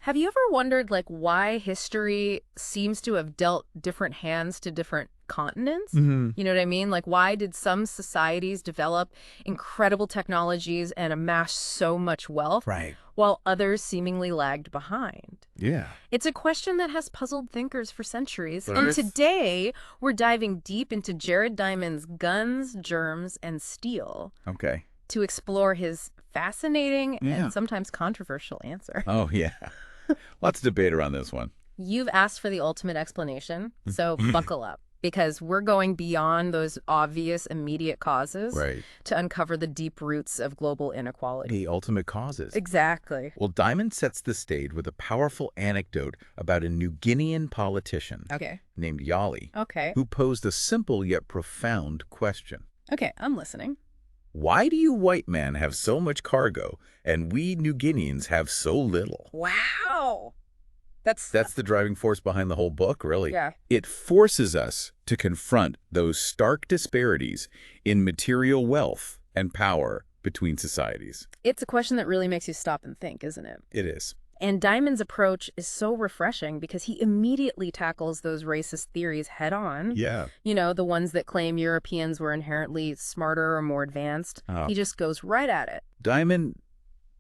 Have you ever wondered, like, why history seems to have dealt different hands to different continents? Hmm. You know what I mean? Like, why did some societies develop incredible technologies and amass so much wealth, Right. while others seemingly lagged behind? Yeah. It's a question that has puzzled thinkers for centuries. And Right. today, we're diving deep into Jared Diamond's Guns, Germs, and Steel Okay. to explore his fascinating Yeah. and sometimes controversial answer. Oh, yeah. Lots of debate around this one. You've asked for the ultimate explanation, so buckle up, because we're going beyond those obvious immediate causes Right. to uncover the deep roots of global inequality. The ultimate causes. Exactly. Well, Diamond sets the stage with a powerful anecdote about a New Guinean politician Okay. named Yali, Okay. who posed a simple yet profound question. Okay, I'm listening. Why do you white men have so much cargo and we New Guineans have so little? Wow. That's That's the driving force behind the whole book, really. yeah. It forces us to confront those stark disparities in material wealth and power between societies. It's a question that really makes you stop and think, isn't it? It is. And Diamond's approach is so refreshing because he immediately tackles those racist theories head on. Yeah. You know, the ones that claim Europeans were inherently smarter or more advanced. He just goes right at it. Diamond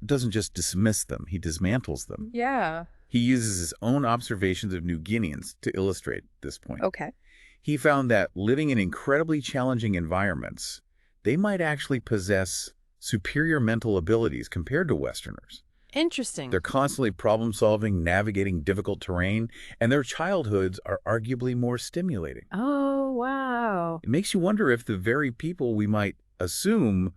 doesn't just dismiss them, he dismantles them. Yeah. He uses his own observations of New Guineans to illustrate this point. Okay. He found that living in incredibly challenging environments, they might actually possess superior mental abilities compared to Westerners. Interesting. They're constantly problem-solving, navigating difficult terrain, and their childhoods are arguably more stimulating. Oh, wow. It makes you wonder if the very people we might assume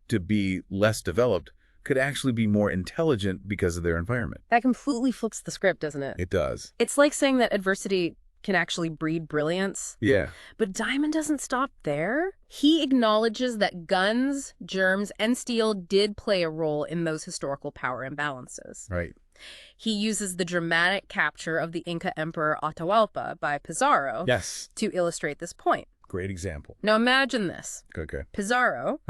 to be less developed could actually be more intelligent because of their environment. That completely flips the script, doesn't it? It does. It's like saying that adversity can actually breed brilliance. Yeah. But Diamond doesn't stop there. He acknowledges that guns, germs, and steel did play a role in those historical power imbalances. Right. He uses the dramatic capture of the Inca Emperor Atahualpa by Pizarro Yes. to illustrate this point. Great example. Now imagine this. Okay. Pizarro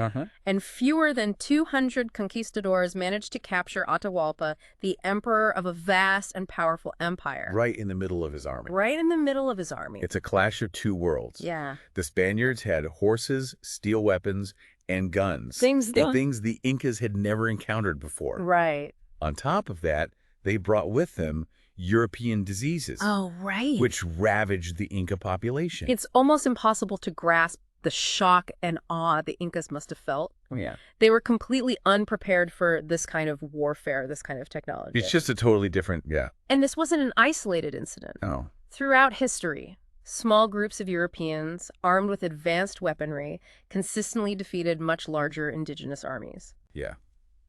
and fewer than 200 conquistadors managed to capture Atahualpa, the emperor of a vast and powerful empire. Right in the middle of his army. Right in the middle of his army. It's a clash of two worlds. Yeah. The Spaniards had horses, steel weapons, and guns. Things the Incas had never encountered before. Right. On top of that, they brought with them European diseases, Oh, right. which ravaged the Inca population. It's almost impossible to grasp the shock and awe the Incas must have felt. Oh, yeah. They were completely unprepared for this kind of warfare, this kind of technology. It's just a totally different, yeah. And this wasn't an isolated incident. Oh, Throughout history, small groups of Europeans, armed with advanced weaponry, consistently defeated much larger indigenous armies. yeah.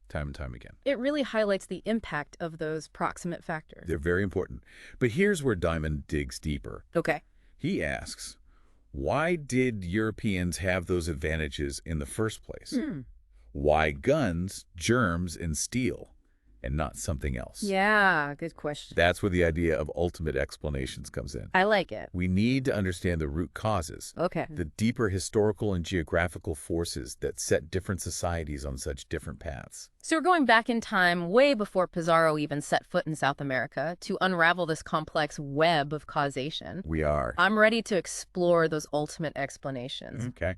Time and time again. It really highlights the impact of those proximate factors. They're very important. But here's where Diamond digs deeper. Okay. He asks, why did Europeans have those advantages in the first place? Why guns, germs, and steel, and not something else? Yeah, good question. That's where the idea of ultimate explanations comes in. I like it. We need to understand the root causes, Okay. the deeper historical and geographical forces that set different societies on such different paths. So we're going back in time way before Pizarro even set foot in South America to unravel this complex web of causation. We are. I'm ready to explore those ultimate explanations. Okay.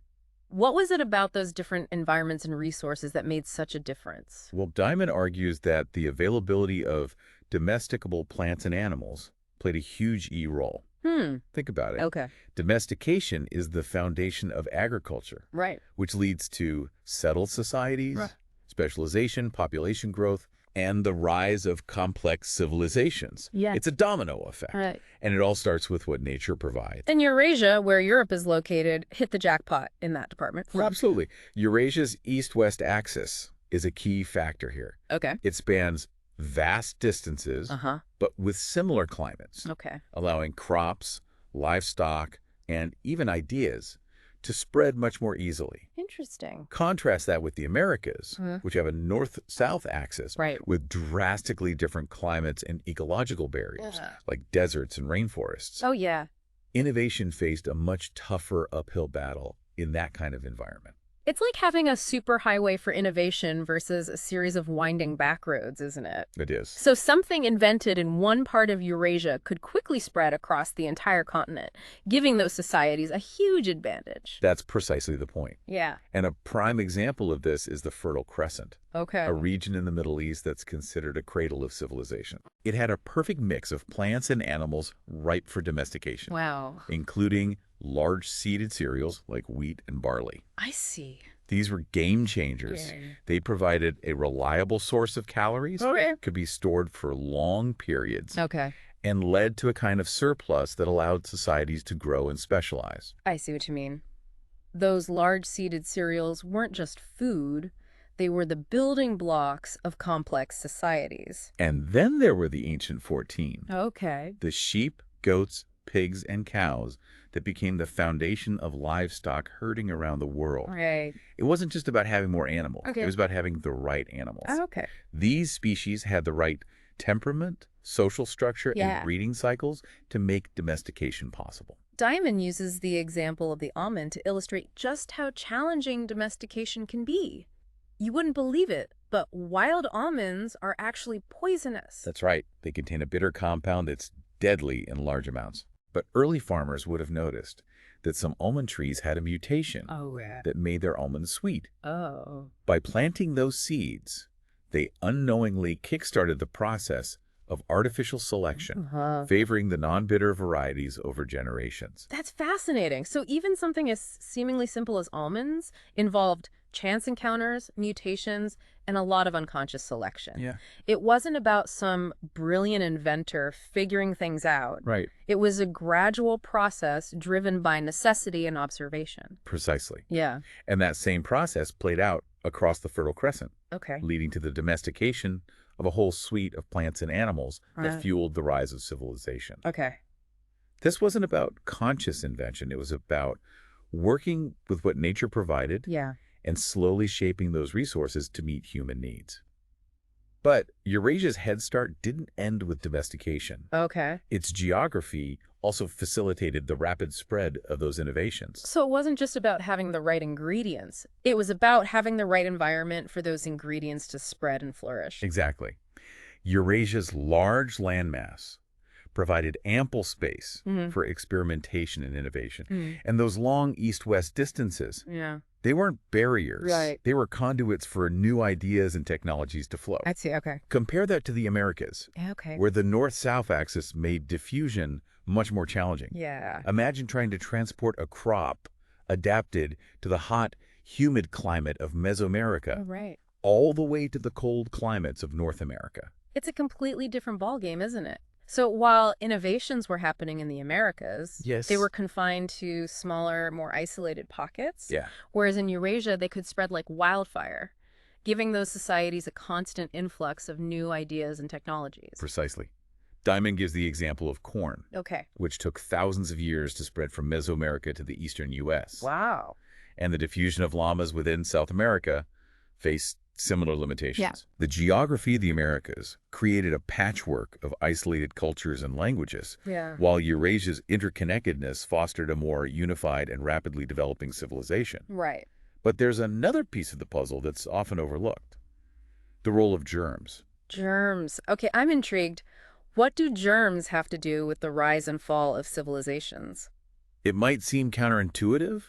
What was it about those different environments and resources that made such a difference? Well, Diamond argues that the availability of domesticable plants and animals played a huge role. Think about it. Okay. Domestication is the foundation of agriculture, Right. which leads to settled societies, Right. specialization, population growth, and the rise of complex civilizations. Yeah. It's a domino effect. Right. And it all starts with what nature provides. And Eurasia, where Europe is located, hit the jackpot in that department. Absolutely. Eurasia's east-west axis is a key factor here. Okay. It spans vast distances, but with similar climates, Okay. allowing crops, livestock, and even ideas to spread much more easily. Interesting. Contrast that with the Americas, which have a north-south axis Right. with drastically different climates and ecological barriers, like deserts and rainforests. Oh, yeah. Innovation faced a much tougher uphill battle in that kind of environment. It's like having a superhighway for innovation versus a series of winding back roads, isn't it? It is. So something invented in one part of Eurasia could quickly spread across the entire continent, giving those societies a huge advantage. That's precisely the point. Yeah. And a prime example of this is the Fertile Crescent, Okay. a region in the Middle East that's considered a cradle of civilization. It had a perfect mix of plants and animals ripe for domestication, Wow. including large seeded cereals like wheat and barley. I see. These were game changers. Yeah. They provided a reliable source of calories, Okay. could be stored for long periods, Okay. and led to a kind of surplus that allowed societies to grow and specialize. I see what you mean. Those large-seeded cereals weren't just food, they were the building blocks of complex societies. And then there were the ancient 14, Okay. the sheep, goats, pigs, and cows that became the foundation of livestock herding around the world. Right. It wasn't just about having more animals. Okay. It was about having the right animals. Okay. These species had the right temperament, social structure, Yeah. and breeding cycles to make domestication possible. Diamond uses the example of the almond to illustrate just how challenging domestication can be. You wouldn't believe it, but wild almonds are actually poisonous. That's right. They contain a bitter compound that's deadly in large amounts. But early farmers would have noticed that some almond trees had a mutation Oh, yeah. that made their almonds sweet. Oh. By planting those seeds, they unknowingly kickstarted the process of artificial selection, favoring the non-bitter varieties over generations. That's fascinating. So even something as seemingly simple as almonds involved chance encounters, mutations, and a lot of unconscious selection. Yeah. It wasn't about some brilliant inventor figuring things out. Right. It was a gradual process driven by necessity and observation. Precisely. Yeah. And that same process played out across the Fertile Crescent, Okay. leading to the domestication of a whole suite of plants and animals that Right. fueled the rise of civilization. Okay. This wasn't about conscious invention. It was about working with what nature provided Yeah. and slowly shaping those resources to meet human needs. But Eurasia's head start didn't end with domestication. Okay. Its geography also facilitated the rapid spread of those innovations. So it wasn't just about having the right ingredients. It was about having the right environment for those ingredients to spread and flourish. Exactly. Eurasia's large landmass provided ample space for experimentation and innovation. And those long east-west distances, Yeah. they weren't barriers. Right. They were conduits for new ideas and technologies to flow. I see. Okay. Compare that to the Americas, Okay. where the north-south axis made diffusion much more challenging. Yeah. Imagine trying to transport a crop adapted to the hot, humid climate of Mesoamerica Oh, right. all the way to the cold climates of North America. It's a completely different ballgame, isn't it? So while innovations were happening in the Americas, Yes. they were confined to smaller, more isolated pockets. Yeah. Whereas in Eurasia, they could spread like wildfire, giving those societies a constant influx of new ideas and technologies. Precisely. Diamond gives the example of corn, Okay. which took thousands of years to spread from Mesoamerica to the eastern U.S. Wow. And the diffusion of llamas within South America faced similar limitations. Yeah. The geography of the Americas created a patchwork of isolated cultures and languages, Yeah. while Eurasia's interconnectedness fostered a more unified and rapidly developing civilization. Right. But there's another piece of the puzzle that's often overlooked: the role of germs. Germs. Okay, I'm intrigued. What do germs have to do with the rise and fall of civilizations? It might seem counterintuitive,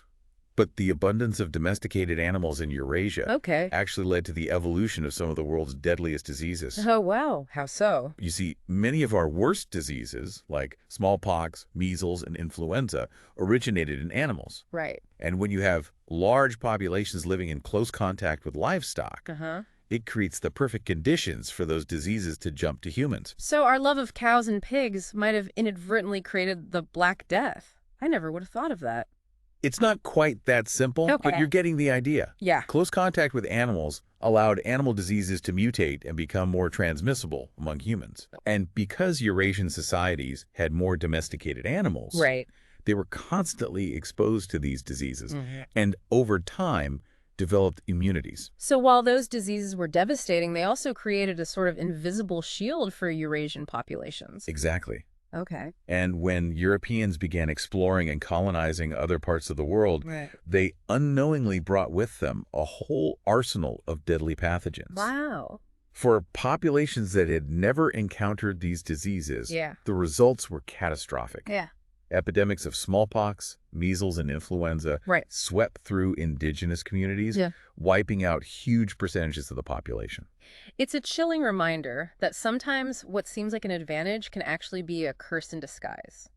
but the abundance of domesticated animals in Eurasia Okay. actually led to the evolution of some of the world's deadliest diseases. Oh, wow. How so? You see, many of our worst diseases, like smallpox, measles, and influenza, originated in animals. Right. And when you have large populations living in close contact with livestock, Uh-huh. it creates the perfect conditions for those diseases to jump to humans. So our love of cows and pigs might have inadvertently created the Black Death. I never would have thought of that. It's not quite that simple, but Okay. you're getting the idea. Yeah. Close contact with animals allowed animal diseases to mutate and become more transmissible among humans. And because Eurasian societies had more domesticated animals, Right. they were constantly exposed to these diseases and over time developed immunities. So while those diseases were devastating, they also created a sort of invisible shield for Eurasian populations. Exactly. Okay. And when Europeans began exploring and colonizing other parts of the world, Right. they unknowingly brought with them a whole arsenal of deadly pathogens. Wow. For populations that had never encountered these diseases, Yeah. the results were catastrophic. Yeah. Epidemics of smallpox, measles, and influenza Right. swept through indigenous communities, Yeah. wiping out huge percentages of the population. It's a chilling reminder that sometimes what seems like an advantage can actually be a curse in disguise.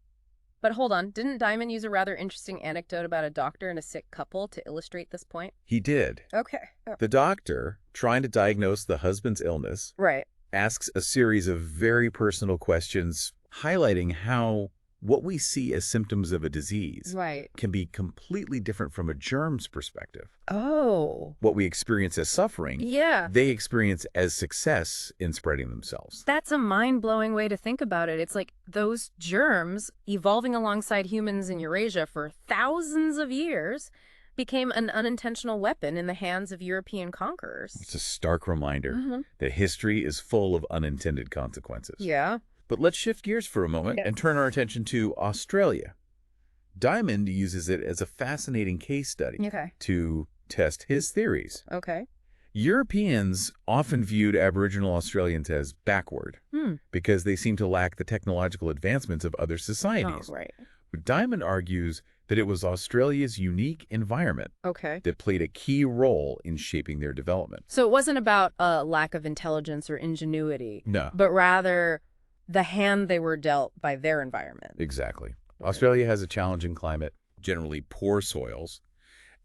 But hold on, didn't Diamond use a rather interesting anecdote about a doctor and a sick couple to illustrate this point? He did. Okay. The doctor, trying to diagnose the husband's illness, Right. asks a series of very personal questions, highlighting how what we see as symptoms of a disease Right. can be completely different from a germ's perspective. Oh. What we experience as suffering, Yeah. they experience as success in spreading themselves. That's a mind-blowing way to think about it. It's like those germs evolving alongside humans in Eurasia for thousands of years became an unintentional weapon in the hands of European conquerors. It's a stark reminder Mm-hmm. that history is full of unintended consequences. Yeah. But let's shift gears for a moment and turn our attention to Australia. Diamond uses it as a fascinating case study Okay. to test his theories. Okay. Europeans often viewed Aboriginal Australians as backward because they seem to lack the technological advancements of other societies. Oh, right. But Diamond argues that it was Australia's unique environment Okay. that played a key role in shaping their development. So it wasn't about a lack of intelligence or ingenuity, No. but rather the hand they were dealt by their environment. Exactly. Australia has a challenging climate, generally poor soils,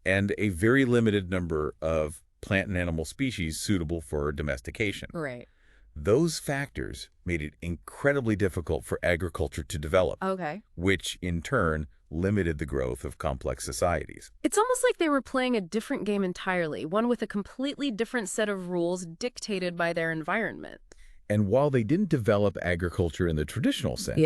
and a very limited number of plant and animal species suitable for domestication. Right. Those factors made it incredibly difficult for agriculture to develop, Okay. which in turn limited the growth of complex societies. It's almost like they were playing a different game entirely, one with a completely different set of rules dictated by their environment. And while they didn't develop agriculture in the traditional sense,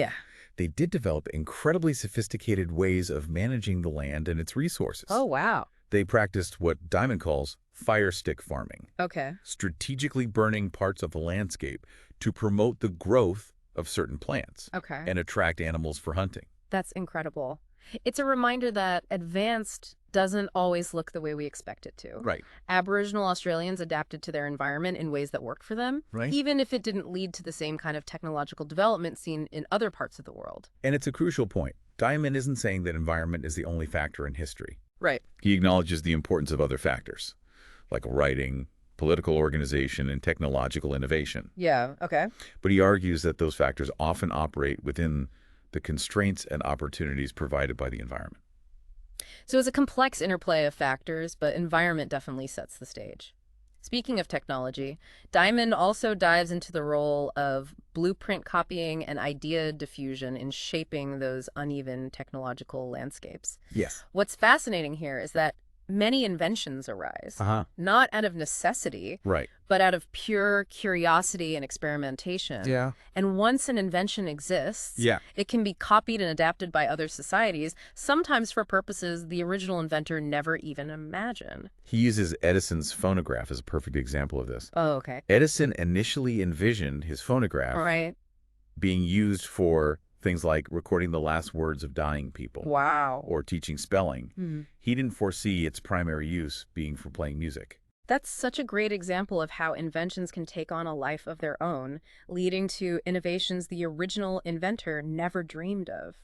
they did develop incredibly sophisticated ways of managing the land and its resources. Oh, wow. They practiced what Diamond calls fire stick farming, Okay. strategically burning parts of the landscape to promote the growth of certain plants Okay. and attract animals for hunting. That's incredible. It's a reminder that advanced doesn't always look the way we expect it to. Right. Aboriginal Australians adapted to their environment in ways that worked for them, Right. even if it didn't lead to the same kind of technological development seen in other parts of the world. And it's a crucial point. Diamond isn't saying that environment is the only factor in history. Right. He acknowledges the importance of other factors, like writing, political organization, and technological innovation. Yeah. Okay. But he argues that those factors often operate within the constraints and opportunities provided by the environment. So it's a complex interplay of factors, but environment definitely sets the stage. Speaking of technology, Diamond also dives into the role of blueprint copying and idea diffusion in shaping those uneven technological landscapes. Yes. What's fascinating here is that many inventions arise, not out of necessity, Right. but out of pure curiosity and experimentation. Yeah. And once an invention exists, Yeah. it can be copied and adapted by other societies, sometimes for purposes the original inventor never even imagined. He uses Edison's phonograph as a perfect example of this. Oh, okay. Edison initially envisioned his phonograph Right. being used for things like recording the last words of dying people Wow. or teaching spelling. He didn't foresee its primary use being for playing music. That's such a great example of how inventions can take on a life of their own, leading to innovations the original inventor never dreamed of.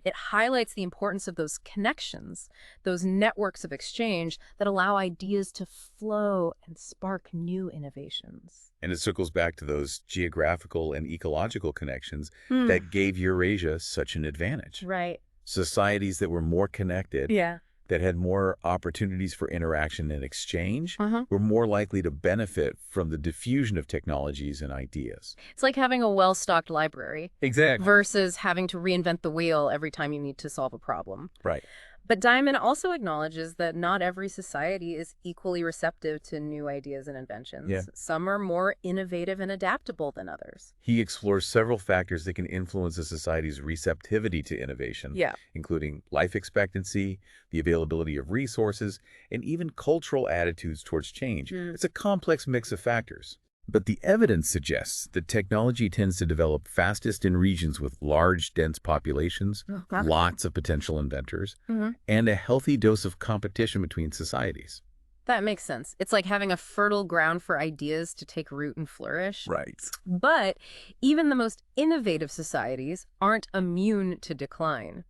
It highlights the importance of those connections, those networks of exchange that allow ideas to flow and spark new innovations. And it circles back to those geographical and ecological connections that gave Eurasia such an advantage. Right. Societies that were more connected, Yeah. that had more opportunities for interaction and exchange, Uh-huh. were more likely to benefit from the diffusion of technologies and ideas. It's like having a well-stocked library Exactly. versus having to reinvent the wheel every time you need to solve a problem. Right. But Diamond also acknowledges that not every society is equally receptive to new ideas and inventions. Yeah. Some are more innovative and adaptable than others. He explores several factors that can influence a society's receptivity to innovation, Yeah. including life expectancy, the availability of resources, and even cultural attitudes towards change. It's a complex mix of factors. But the evidence suggests that technology tends to develop fastest in regions with large, dense populations, Okay. lots of potential inventors, Hmm. and a healthy dose of competition between societies. That makes sense. It's like having a fertile ground for ideas to take root and flourish. Right. But even the most innovative societies aren't immune to decline.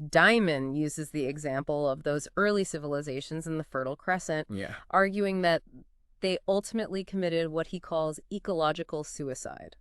Diamond uses the example of those early civilizations in the Fertile Crescent, Yeah. arguing that they ultimately committed what he calls ecological suicide.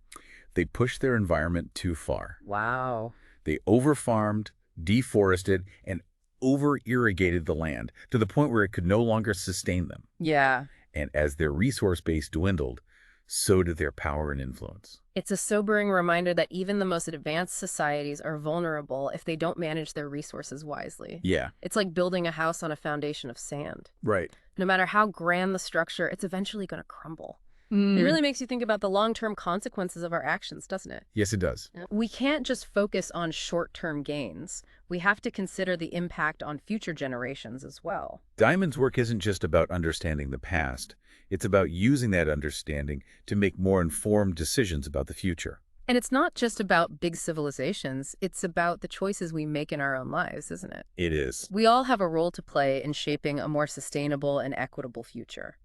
They pushed their environment too far. Wow. They overfarmed, deforested, and over-irrigated the land to the point where it could no longer sustain them. Yeah. And as their resource base dwindled, so did their power and influence. It's a sobering reminder that even the most advanced societies are vulnerable if they don't manage their resources wisely. Yeah. It's like building a house on a foundation of sand. Right. No matter how grand the structure, it's eventually going to crumble. It really makes you think about the long-term consequences of our actions, doesn't it? Yes, it does. We can't just focus on short-term gains. We have to consider the impact on future generations as well. Diamond's work isn't just about understanding the past. It's about using that understanding to make more informed decisions about the future. And it's not just about big civilizations. It's about the choices we make in our own lives, isn't it? It is. We all have a role to play in shaping a more sustainable and equitable future.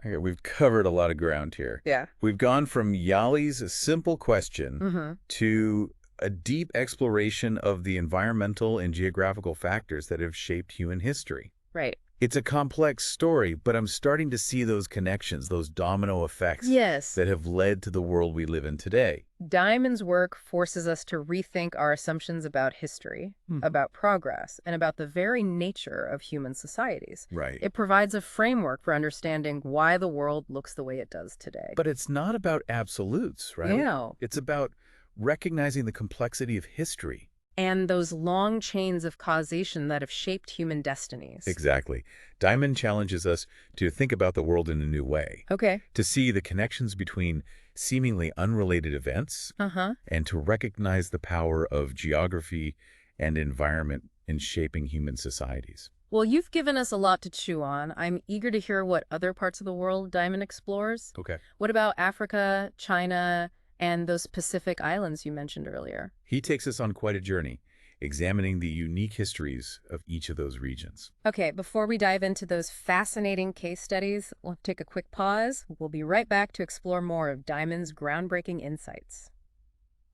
Okay, we've covered a lot of ground here. Yeah. We've gone from Yali's simple question Mm-hmm. to a deep exploration of the environmental and geographical factors that have shaped human history. Right. It's a complex story, but I'm starting to see those connections, those domino effects Yes. that have led to the world we live in today. Diamond's work forces us to rethink our assumptions about history, about progress, and about the very nature of human societies. Right. It provides a framework for understanding why the world looks the way it does today. But it's not about absolutes, right? Yeah. It's about recognizing the complexity of history. And those long chains of causation that have shaped human destinies. Exactly. Diamond challenges us to think about the world in a new way, Okay. to see the connections between seemingly unrelated events, Uh-huh. and to recognize the power of geography and environment in shaping human societies. Well, you've given us a lot to chew on. I'm eager to hear what other parts of the world Diamond explores. Okay. What about Africa, China, and those Pacific islands you mentioned earlier? He takes us on quite a journey, examining the unique histories of each of those regions. Okay, before we dive into those fascinating case studies, we'll take a quick pause. We'll be right back to explore more of Diamond's groundbreaking insights.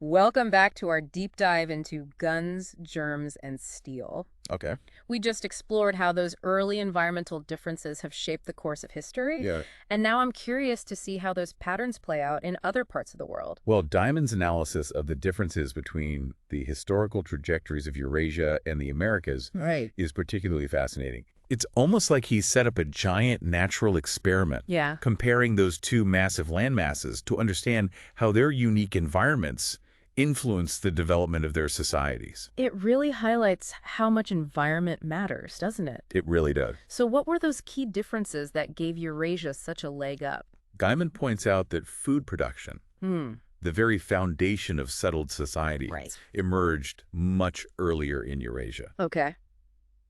Welcome back to our deep dive into guns, germs, and steel. Okay. We just explored how those early environmental differences have shaped the course of history. Yeah. And now I'm curious to see how those patterns play out in other parts of the world. Well, Diamond's analysis of the differences between the historical trajectories of Eurasia and the Americas Right. is particularly fascinating. It's almost like he set up a giant natural experiment, Yeah. comparing those two massive landmasses to understand how their unique environments influence the development of their societies. It really highlights how much environment matters, doesn't it? It really does. So what were those key differences that gave Eurasia such a leg up? Diamond points out that food production, Hmm. the very foundation of settled society, Right. emerged much earlier in Eurasia. Okay.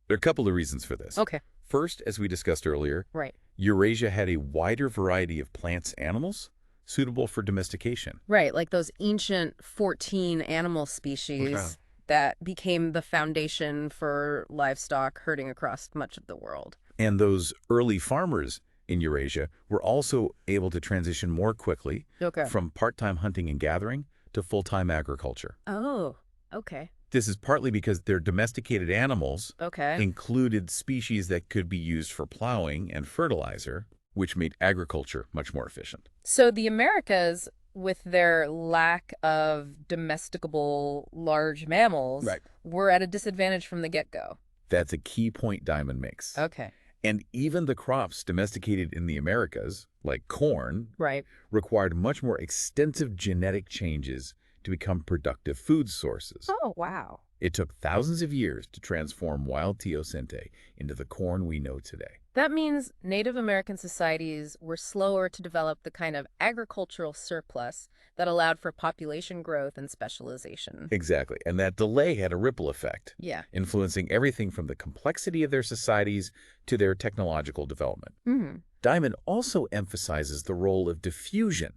There are a couple of reasons for this. Okay. First, as we discussed earlier, Right. Eurasia had a wider variety of plants and animals suitable for domestication. Right, like those ancient 14 animal species Okay. that became the foundation for livestock herding across much of the world. And those early farmers in Eurasia were also able to transition more quickly Okay. from part-time hunting and gathering to full-time agriculture. Oh, okay. This is partly because their domesticated animals Okay. included species that could be used for plowing and fertilizer, which made agriculture much more efficient. So the Americas, with their lack of domesticable large mammals, Right. were at a disadvantage from the get-go. That's a key point Diamond makes. Okay. And even the crops domesticated in the Americas, like corn, Right. required much more extensive genetic changes to become productive food sources. Oh, wow. It took thousands of years to transform wild teosinte into the corn we know today. That means Native American societies were slower to develop the kind of agricultural surplus that allowed for population growth and specialization. Exactly. And that delay had a ripple effect, Yeah. influencing everything from the complexity of their societies to their technological development. Hmm. Diamond also emphasizes the role of diffusion,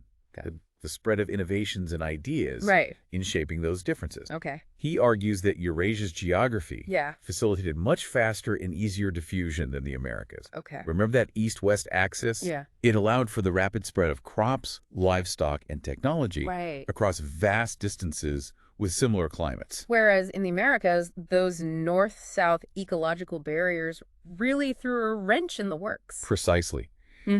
the spread of innovations and ideas Right. in shaping those differences. Okay. He argues that Eurasia's geography Yeah. facilitated much faster and easier diffusion than the Americas. Okay. Remember that east-west axis? Yeah. It allowed for the rapid spread of crops, livestock, and technology Right. across vast distances with similar climates. Whereas in the Americas, those north-south ecological barriers really threw a wrench in the works. Precisely.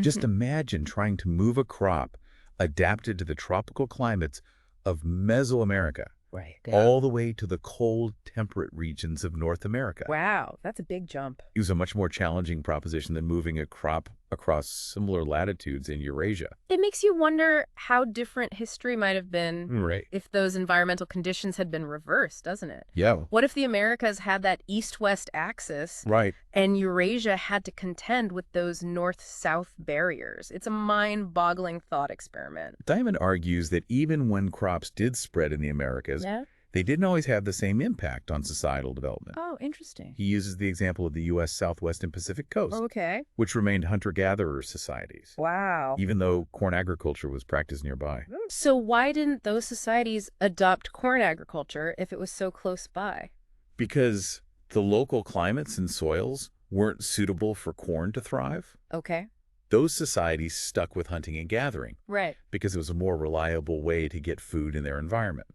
Just imagine trying to move a crop adapted to the tropical climates of Mesoamerica, Right. all the way to the cold, temperate regions of North America. Wow, that's a big jump. It was a much more challenging proposition than moving a crop across similar latitudes in Eurasia. It makes you wonder how different history might have been Right. if those environmental conditions had been reversed, doesn't it? Yeah. What if the Americas had that east-west axis Right. and Eurasia had to contend with those north-south barriers? It's a mind-boggling thought experiment. Diamond argues that even when crops did spread in the Americas, Yeah? they didn't always have the same impact on societal development. Oh, interesting. He uses the example of the U.S. Southwest and Pacific Coast, Okay. which remained hunter-gatherer societies, Wow. even though corn agriculture was practiced nearby. So why didn't those societies adopt corn agriculture if it was so close by? Because the local climates and soils weren't suitable for corn to thrive. Okay. Those societies stuck with hunting and gathering Right. because it was a more reliable way to get food in their environment.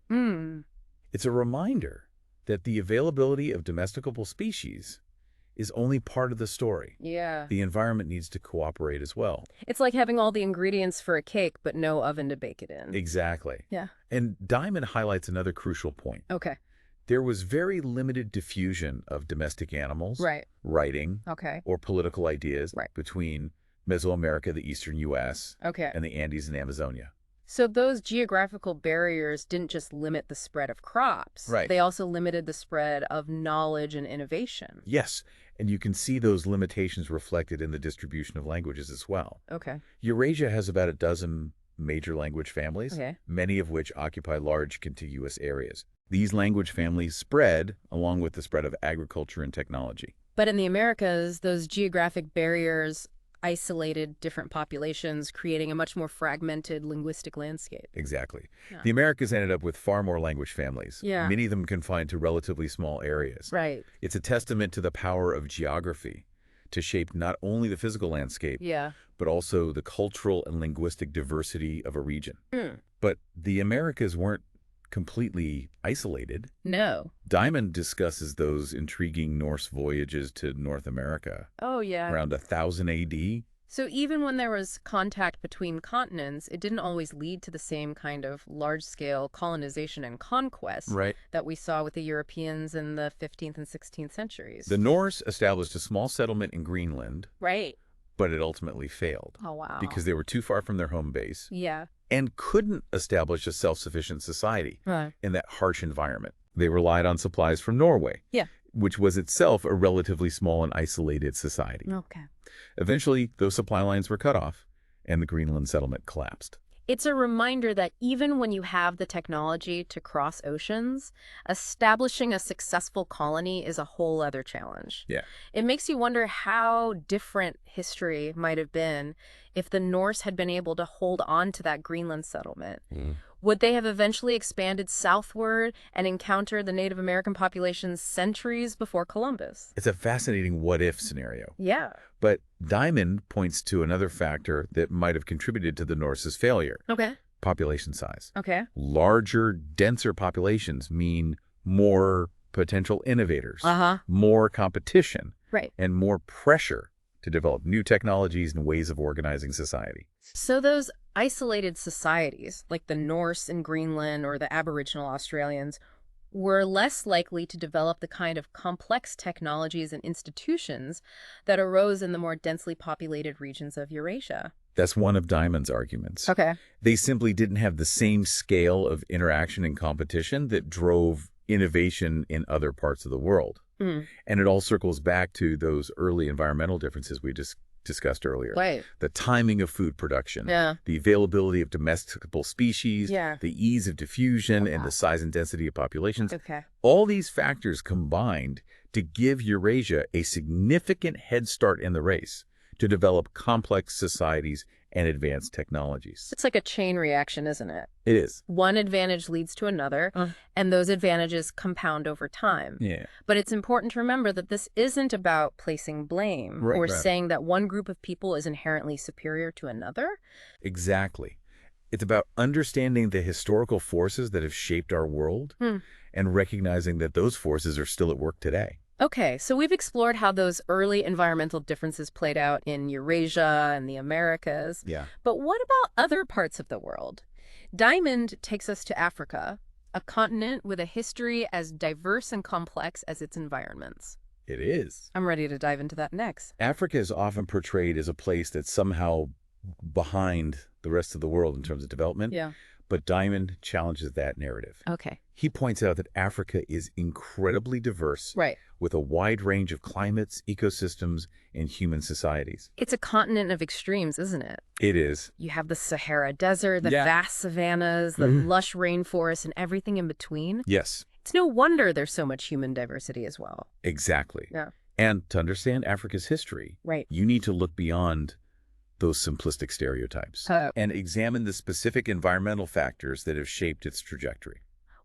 It's a reminder that the availability of domesticable species is only part of the story. Yeah. The environment needs to cooperate as well. It's like having all the ingredients for a cake, but no oven to bake it in. Exactly. Yeah. And Diamond highlights another crucial point. Okay. There was very limited diffusion of domestic animals, Right. writing, Okay. or political ideas Right. between Mesoamerica, the eastern U.S., Okay. and the Andes and Amazonia. So those geographical barriers didn't just limit the spread of crops. Right. They also limited the spread of knowledge and innovation. Yes, and you can see those limitations reflected in the distribution of languages as well. Okay. Eurasia has about a dozen major language families, Okay. many of which occupy large contiguous areas. These language families spread along with the spread of agriculture and technology. But in the Americas, those geographic barriers isolated different populations, creating a much more fragmented linguistic landscape. Exactly. Yeah. The Americas ended up with far more language families, Yeah. many of them confined to relatively small areas. Right. It's a testament to the power of geography to shape not only the physical landscape, Yeah. but also the cultural and linguistic diversity of a region. Mm. But the Americas weren't completely isolated. No. Diamond discusses those intriguing Norse voyages to North America Oh, yeah. around 1000 AD. So even when there was contact between continents, it didn't always lead to the same kind of large-scale colonization and conquest Right. that we saw with the Europeans in the 15th and 16th centuries. The Norse established a small settlement in Greenland, Right. but it ultimately failed Oh, wow. because they were too far from their home base Yeah. and couldn't establish a self-sufficient society Right. in that harsh environment. They relied on supplies from Norway, Yeah. which was itself a relatively small and isolated society. Okay. Eventually, those supply lines were cut off, and the Greenland settlement collapsed. It's a reminder that even when you have the technology to cross oceans, establishing a successful colony is a whole other challenge. Yeah. It makes you wonder how different history might have been if the Norse had been able to hold on to that Greenland settlement. Would they have eventually expanded southward and encountered the Native American populations centuries before Columbus? It's a fascinating what-if scenario. Yeah. But Diamond points to another factor that might have contributed to the Norse's failure: Okay. population size. Okay. Larger, denser populations mean more potential innovators, Uh-huh. more competition, Right. and more pressure to develop new technologies and ways of organizing society. So those isolated societies, like the Norse in Greenland or the Aboriginal Australians, were less likely to develop the kind of complex technologies and institutions that arose in the more densely populated regions of Eurasia. That's one of Diamond's arguments. Okay. They simply didn't have the same scale of interaction and competition that drove innovation in other parts of the world. And it all circles back to those early environmental differences we just discussed earlier. Right. The timing of food production, Yeah. the availability of domesticable species, Yeah. the ease of diffusion, and the size and density of populations. Okay. All these factors combined to give Eurasia a significant head start in the race to develop complex societies and advanced technologies. It's like a chain reaction, isn't it? It is. One advantage leads to another, and those advantages compound over time. Yeah. But it's important to remember that this isn't about placing blame or saying that one group of people is inherently superior to another. Exactly. It's about understanding the historical forces that have shaped our world and recognizing that those forces are still at work today. Okay, so we've explored how those early environmental differences played out in Eurasia and the Americas. Yeah. But what about other parts of the world? Diamond takes us to Africa, a continent with a history as diverse and complex as its environments. It is. I'm ready to dive into that next. Africa is often portrayed as a place that's somehow behind the rest of the world in terms of development. Yeah. But Diamond challenges that narrative. Okay. He points out that Africa is incredibly diverse, Right. with a wide range of climates, ecosystems, and human societies. It's a continent of extremes, isn't it? It is. You have the Sahara Desert, the vast savannas, the lush rainforests, and everything in between. Yes, It's no wonder there's so much human diversity as well. exactly. Yeah. And to understand Africa's history, Right. you need to look beyond those simplistic stereotypes and examine the specific environmental factors that have shaped its trajectory.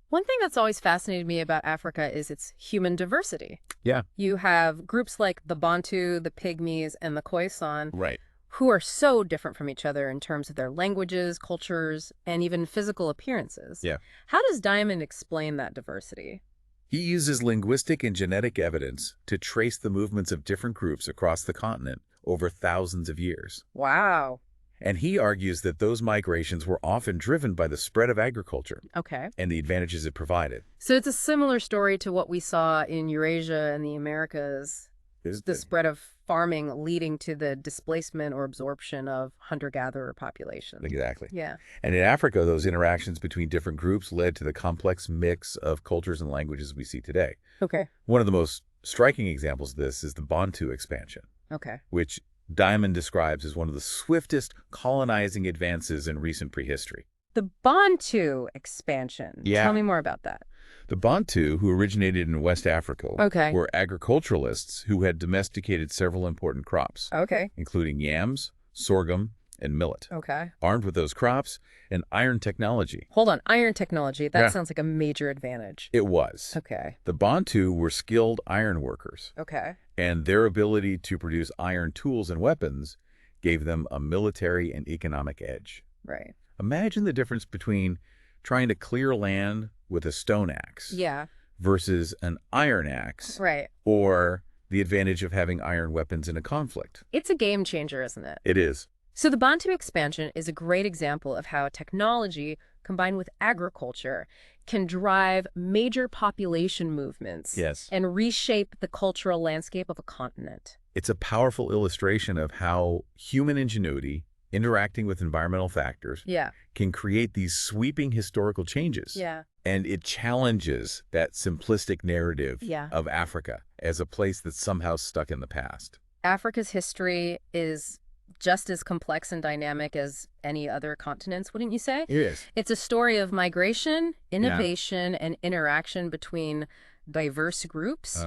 One thing that's always fascinated me about Africa is its human diversity. Yeah. You have groups like the Bantu, the Pygmies, and the Khoisan, Right. who are so different from each other in terms of their languages, cultures, and even physical appearances. Yeah. How does Diamond explain that diversity? He uses linguistic and genetic evidence to trace the movements of different groups across the continent over thousands of years. Wow. And he argues that those migrations were often driven by the spread of agriculture Okay. and the advantages it provided. So it's a similar story to what we saw in Eurasia and the Americas, the spread of farming leading to the displacement or absorption of hunter-gatherer populations. Exactly. Yeah. And in Africa, those interactions between different groups led to the complex mix of cultures and languages we see today. Okay. One of the most striking examples of this is the Bantu expansion, Okay. which Diamond describes as one of the swiftest colonizing advances in recent prehistory. The Bantu expansion. Yeah. Tell me more about that. The Bantu, who originated in West Africa, were agriculturalists who had domesticated several important crops, Okay. including yams, sorghum, and millet. Okay. Armed with those crops and iron technology. Hold on. Iron technology. That Yeah. sounds like a major advantage. It was. Okay. The Bantu were skilled iron workers, Okay. and their ability to produce iron tools and weapons gave them a military and economic edge. Right. Imagine the difference between trying to clear land with a stone axe Yeah. versus an iron axe, Right. or the advantage of having iron weapons in a conflict. It's a game changer, isn't it? It is. So the Bantu expansion is a great example of how technology combined with agriculture can drive major population movements Yes. and reshape the cultural landscape of a continent. It's a powerful illustration of how human ingenuity, interacting with environmental factors, Yeah. can create these sweeping historical changes. Yeah. And it challenges that simplistic narrative Yeah. of Africa as a place that's somehow stuck in the past. Africa's history is just as complex and dynamic as any other continents, wouldn't you say? It is. It's a story of migration, innovation, and interaction between diverse groups,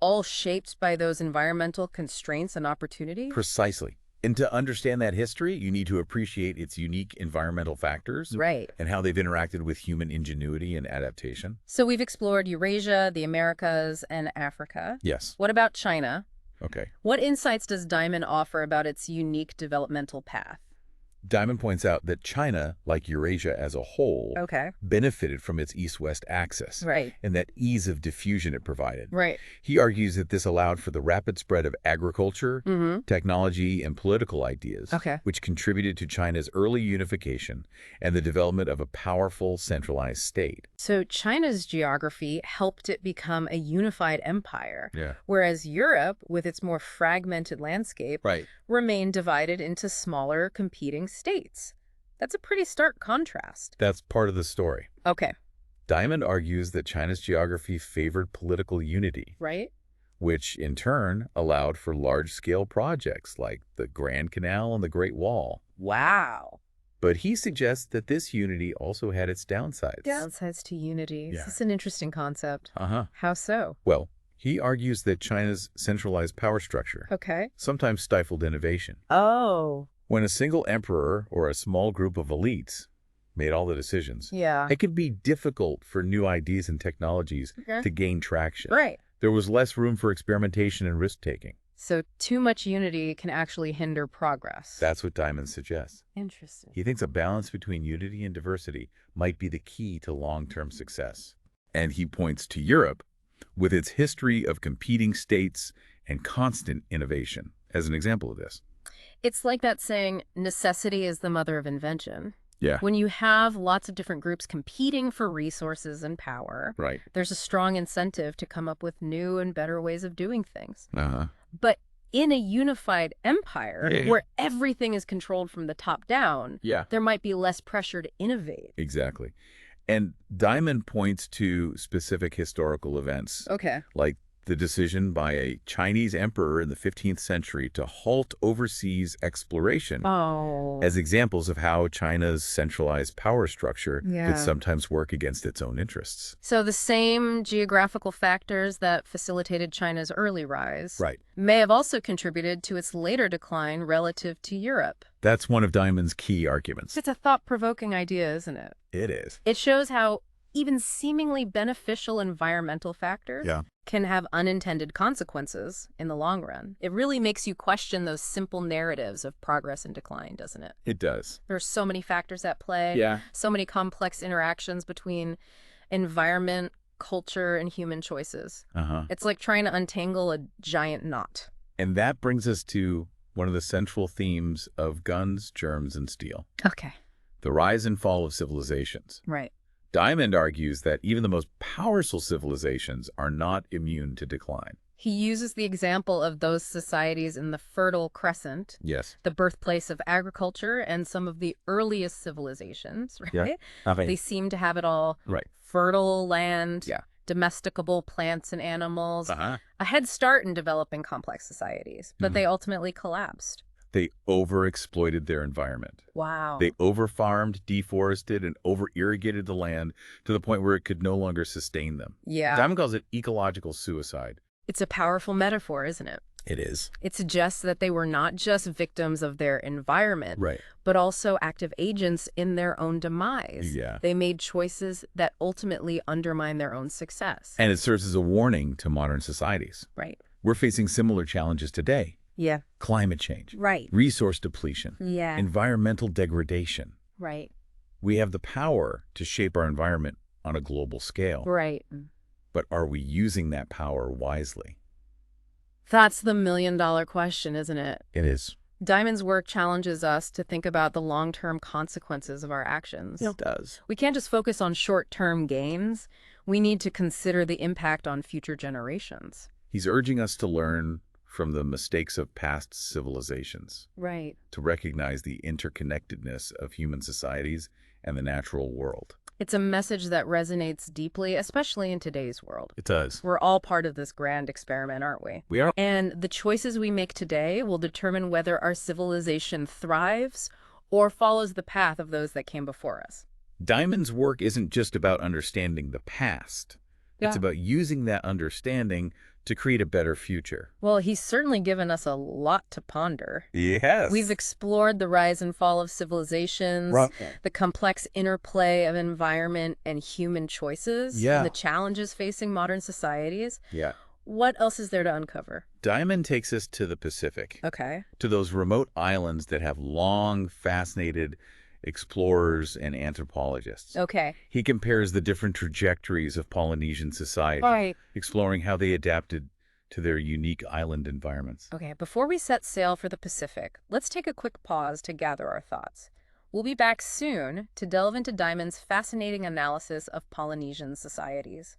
all shaped by those environmental constraints and opportunities. Precisely. And to understand that history, you need to appreciate its unique environmental factors Right. and how they've interacted with human ingenuity and adaptation. So we've explored Eurasia, the Americas, and Africa. Yes. What about China? Okay. What insights does Diamond offer about its unique developmental path? Diamond points out that China, like Eurasia as a whole, Okay. benefited from its east-west axis Right. and that ease of diffusion it provided. Right. He argues that this allowed for the rapid spread of agriculture, Mm-hmm. technology, and political ideas, Okay. which contributed to China's early unification and the development of a powerful, centralized state. So China's geography helped it become a unified empire, Yeah. whereas Europe, with its more fragmented landscape, Right. remained divided into smaller competing states. That's a pretty stark contrast. That's part of the story. Okay. Diamond argues that China's geography favored political unity, Right? which in turn allowed for large-scale projects like the Grand Canal and the Great Wall. Wow. But he suggests that this unity also had its downsides. Downsides to unity. Yeah. This is an interesting concept. Uh-huh. How so? Well, He argues that China's centralized power structure Okay. sometimes stifled innovation. Oh. When a single emperor or a small group of elites made all the decisions, Yeah. it could be difficult for new ideas and technologies Okay. to gain traction. Right. There was less room for experimentation and risk-taking. So too much unity can actually hinder progress. That's what Diamond suggests. Interesting. He thinks a balance between unity and diversity might be the key to long-term success. And he points to Europe, with its history of competing states and constant innovation, as an example of this. It's like that saying, necessity is the mother of invention. Yeah. When you have lots of different groups competing for resources and power, Right. there's a strong incentive to come up with new and better ways of doing things. Uh-huh. But in a unified empire Yeah. where everything is controlled from the top down, Yeah. there might be less pressure to innovate. Exactly. And Diamond points to specific historical events, Okay. like the decision by a Chinese emperor in the 15th century to halt overseas exploration Oh. as examples of how China's centralized power structure Yeah. could sometimes work against its own interests. So the same geographical factors that facilitated China's early rise Right. may have also contributed to its later decline relative to Europe. That's one of Diamond's key arguments. It's a thought-provoking idea, isn't it? It is. It shows how even seemingly beneficial environmental factors can have unintended consequences in the long run. It really makes you question those simple narratives of progress and decline, doesn't it? It does. There are so many factors at play, Yeah. so many complex interactions between environment, culture, and human choices. Uh-huh. It's like trying to untangle a giant knot. And that brings us to one of the central themes of Guns, Germs, and Steel: Okay. the rise and fall of civilizations. Right. Diamond argues that even the most powerful civilizations are not immune to decline. He uses the example of those societies in the Fertile Crescent, Yes. the birthplace of agriculture and some of the earliest civilizations, right? Yeah. They seem to have it all. Right. Fertile land, Yeah. domesticable plants and animals, Uh-huh. a head start in developing complex societies, but they ultimately collapsed. They overexploited their environment. Wow. They overfarmed, deforested, and over-irrigated the land to the point where it could no longer sustain them. Yeah. Diamond calls it ecological suicide. It's a powerful metaphor, isn't it? It is. It suggests that they were not just victims of their environment, Right. but also active agents in their own demise. Yeah. They made choices that ultimately undermine their own success. And it serves as a warning to modern societies. Right. We're facing similar challenges today. Yeah. Climate change, Right. resource depletion, Yeah. environmental degradation. Right. We have the power to shape our environment on a global scale. Right. But are we using that power wisely? That's the million-dollar question, isn't it? It is. Diamond's work challenges us to think about the long-term consequences of our actions. It does. We can't just focus on short-term gains. We need to consider the impact on future generations. He's urging us to learn from the mistakes of past civilizations, Right. to recognize the interconnectedness of human societies and the natural world. It's a message that resonates deeply, especially in today's world. It does. We're all part of this grand experiment, aren't we? We are. And the choices we make today will determine whether our civilization thrives or follows the path of those that came before us. Diamond's work isn't just about understanding the past. It's Yeah. about using that understanding to create a better future. Well, he's certainly given us a lot to ponder. Yes. We've explored the rise and fall of civilizations, the complex interplay of environment and human choices, Yeah. and the challenges facing modern societies. Yeah. What else is there to uncover? Diamond takes us to the Pacific, Okay. to those remote islands that have long fascinated explorers and anthropologists. Okay. He compares the different trajectories of Polynesian society, All right. exploring how they adapted to their unique island environments. Okay, before we set sail for the Pacific, let's take a quick pause to gather our thoughts. We'll be back soon to delve into Diamond's fascinating analysis of Polynesian societies.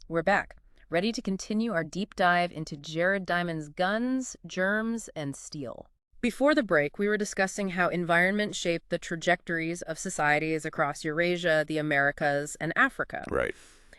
We're back, ready to continue our deep dive into Jared Diamond's Guns, Germs, and Steel. Before the break, we were discussing how environment shaped the trajectories of societies across Eurasia, the Americas, and Africa. Right.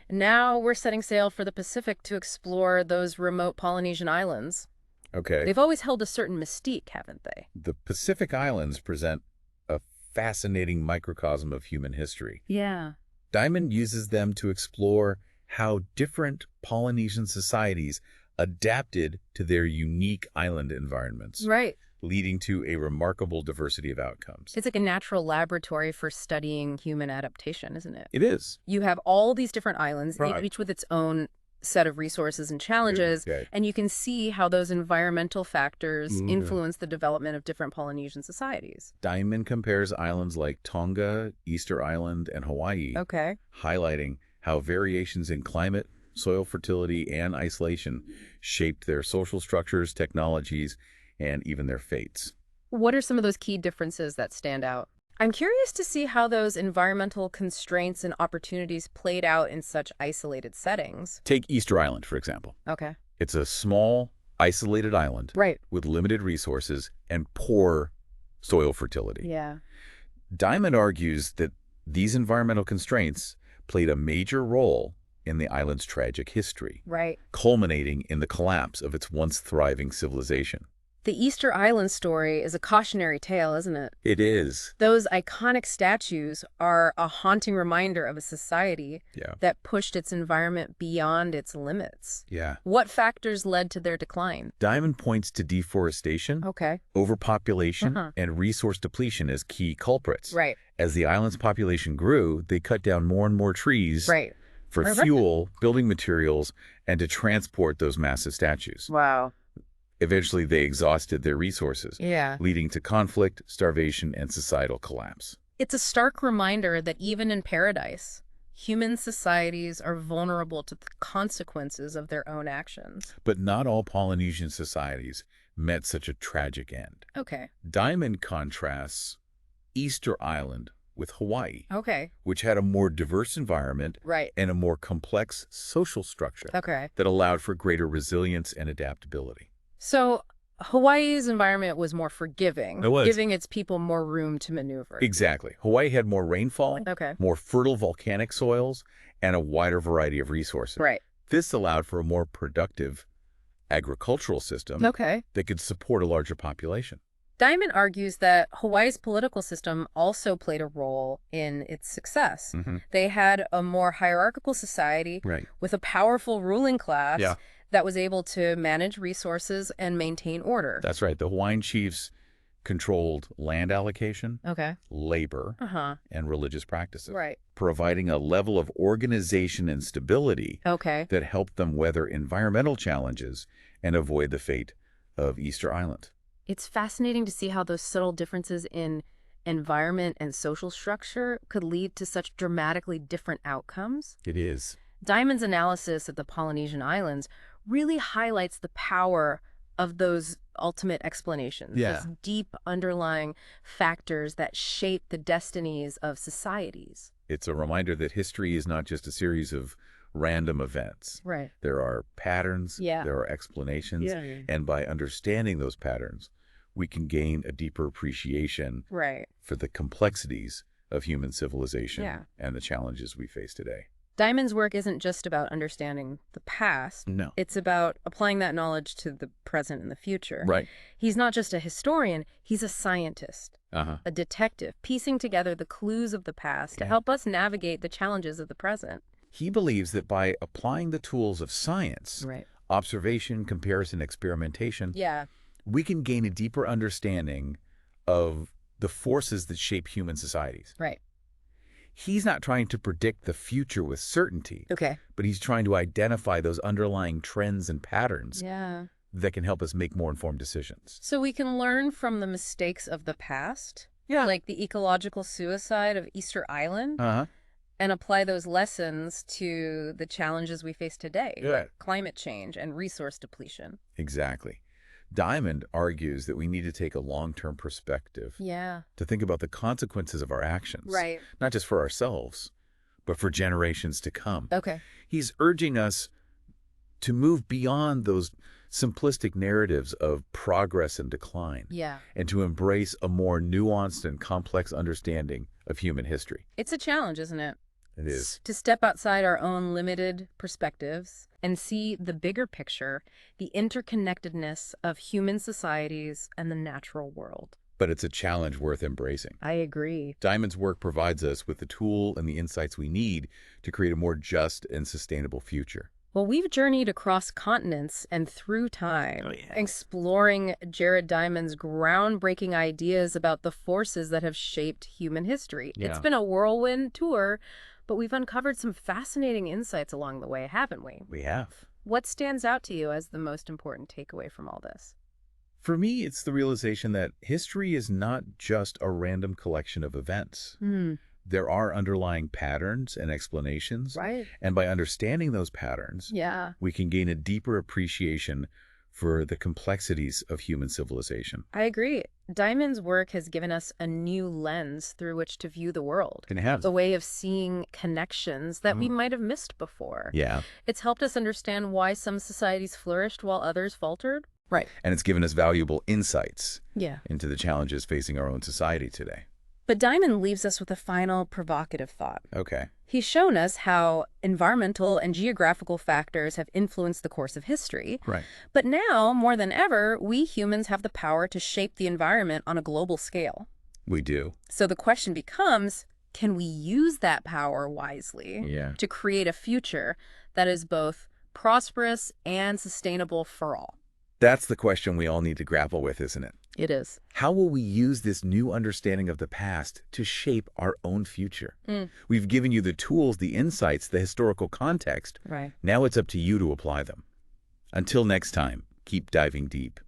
Now we're setting sail for the Pacific to explore those remote Polynesian islands. Okay. They've always held a certain mystique, haven't they? The Pacific Islands present a fascinating microcosm of human history. Yeah. Diamond uses them to explore how different Polynesian societies adapted to their unique island environments, Right. leading to a remarkable diversity of outcomes. It's like a natural laboratory for studying human adaptation, isn't it? It is. You have all these different islands, Right. each with its own set of resources and challenges, Okay. and you can see how those environmental factors influence the development of different Polynesian societies. Diamond compares islands like Tonga, Easter Island, and Hawaii, Okay. highlighting how variations in climate, soil fertility, and isolation shaped their social structures, technologies, and even their fates. What are some of those key differences that stand out? I'm curious to see how those environmental constraints and opportunities played out in such isolated settings. Take Easter Island, for example. Okay. It's a small, isolated island Right. with limited resources and poor soil fertility. Yeah. Diamond argues that these environmental constraints played a major role in the island's tragic history, Right. culminating in the collapse of its once thriving civilization. The Easter Island story is a cautionary tale, isn't it? It is. Those iconic statues are a haunting reminder of a society Yeah. that pushed its environment beyond its limits. Yeah. What factors led to their decline? Diamond points to deforestation, Okay. overpopulation, Uh-huh. and resource depletion as key culprits. Right. As the island's population grew, they cut down more and more trees Right. for Right. fuel, building materials, and to transport those massive statues. Wow. Eventually, they exhausted their resources, Yeah. leading to conflict, starvation, and societal collapse. It's a stark reminder that even in paradise, human societies are vulnerable to the consequences of their own actions. But not all Polynesian societies met such a tragic end. Okay. Diamond contrasts Easter Island with Hawaii, Okay. which had a more diverse environment Right. and a more complex social structure Okay. that allowed for greater resilience and adaptability. So Hawaii's environment was more forgiving, It was. giving its people more room to maneuver. Exactly. Hawaii had more rainfall, Okay. more fertile volcanic soils, and a wider variety of resources. Right. This allowed for a more productive agricultural system Okay. that could support a larger population. Diamond argues that Hawaii's political system also played a role in its success. They had a more hierarchical society Right. with a powerful ruling class Yeah. that was able to manage resources and maintain order. That's right. The Hawaiian chiefs controlled land allocation, Okay. labor, Uh-huh. and religious practices, Right. providing a level of organization and stability Okay. that helped them weather environmental challenges and avoid the fate of Easter Island. It's fascinating to see how those subtle differences in environment and social structure could lead to such dramatically different outcomes. It is. Diamond's analysis of the Polynesian islands really highlights the power of those ultimate explanations, Yeah. those deep underlying factors that shape the destinies of societies. It's a reminder that history is not just a series of random events. Right. There are patterns, Yeah. there are explanations, Yeah. and by understanding those patterns, we can gain a deeper appreciation Right. for the complexities of human civilization Yeah. and the challenges we face today. Diamond's work isn't just about understanding the past. No. It's about applying that knowledge to the present and the future. Right. He's not just a historian, he's a scientist, a detective, piecing together the clues of the past to help us navigate the challenges of the present. He believes that by applying the tools of science, Right. observation, comparison, experimentation, Yeah. we can gain a deeper understanding of the forces that shape human societies. Right. He's not trying to predict the future with certainty, Okay. but he's trying to identify those underlying trends and patterns Yeah. that can help us make more informed decisions. So we can learn from the mistakes of the past, like the ecological suicide of Easter Island, and apply those lessons to the challenges we face today, like climate change and resource depletion. Exactly. Diamond argues that we need to take a long-term perspective Yeah. to think about the consequences of our actions, Right. not just for ourselves, but for generations to come. Okay. He's urging us to move beyond those simplistic narratives of progress and decline, Yeah. and to embrace a more nuanced and complex understanding of human history. It's a challenge, isn't it? It is. To step outside our own limited perspectives and see the bigger picture, the interconnectedness of human societies and the natural world. but it's a challenge worth embracing. I agree. Diamond's work provides us with the tool and the insights we need to create a more just and sustainable future. Well, we've journeyed across continents and through time, Oh, yeah. exploring Jared Diamond's groundbreaking ideas about the forces that have shaped human history. Yeah. It's been a whirlwind tour, but we've uncovered some fascinating insights along the way, haven't we? We have. What stands out to you as the most important takeaway from all this? For me, it's the realization that history is not just a random collection of events. There are underlying patterns and explanations, Right. and by understanding those patterns, Yeah, we can gain a deeper appreciation for the complexities of human civilization. I agree. Diamond's work has given us a new lens through which to view the world, And it has. a way of seeing connections that we might have missed before. Yeah. It's helped us understand why some societies flourished while others faltered. Right. And it's given us valuable insights Yeah. into the challenges facing our own society today. But Diamond leaves us with a final provocative thought. Okay. He's shown us how environmental and geographical factors have influenced the course of history. Right. But now, more than ever, we humans have the power to shape the environment on a global scale. We do. So the question becomes, can we use that power wisely Yeah. to create a future that is both prosperous and sustainable for all? That's the question we all need to grapple with, isn't it? It is. How will we use this new understanding of the past to shape our own future? We've given you the tools, the insights, the historical context. Right. Now it's up to you to apply them. Until next time, keep diving deep.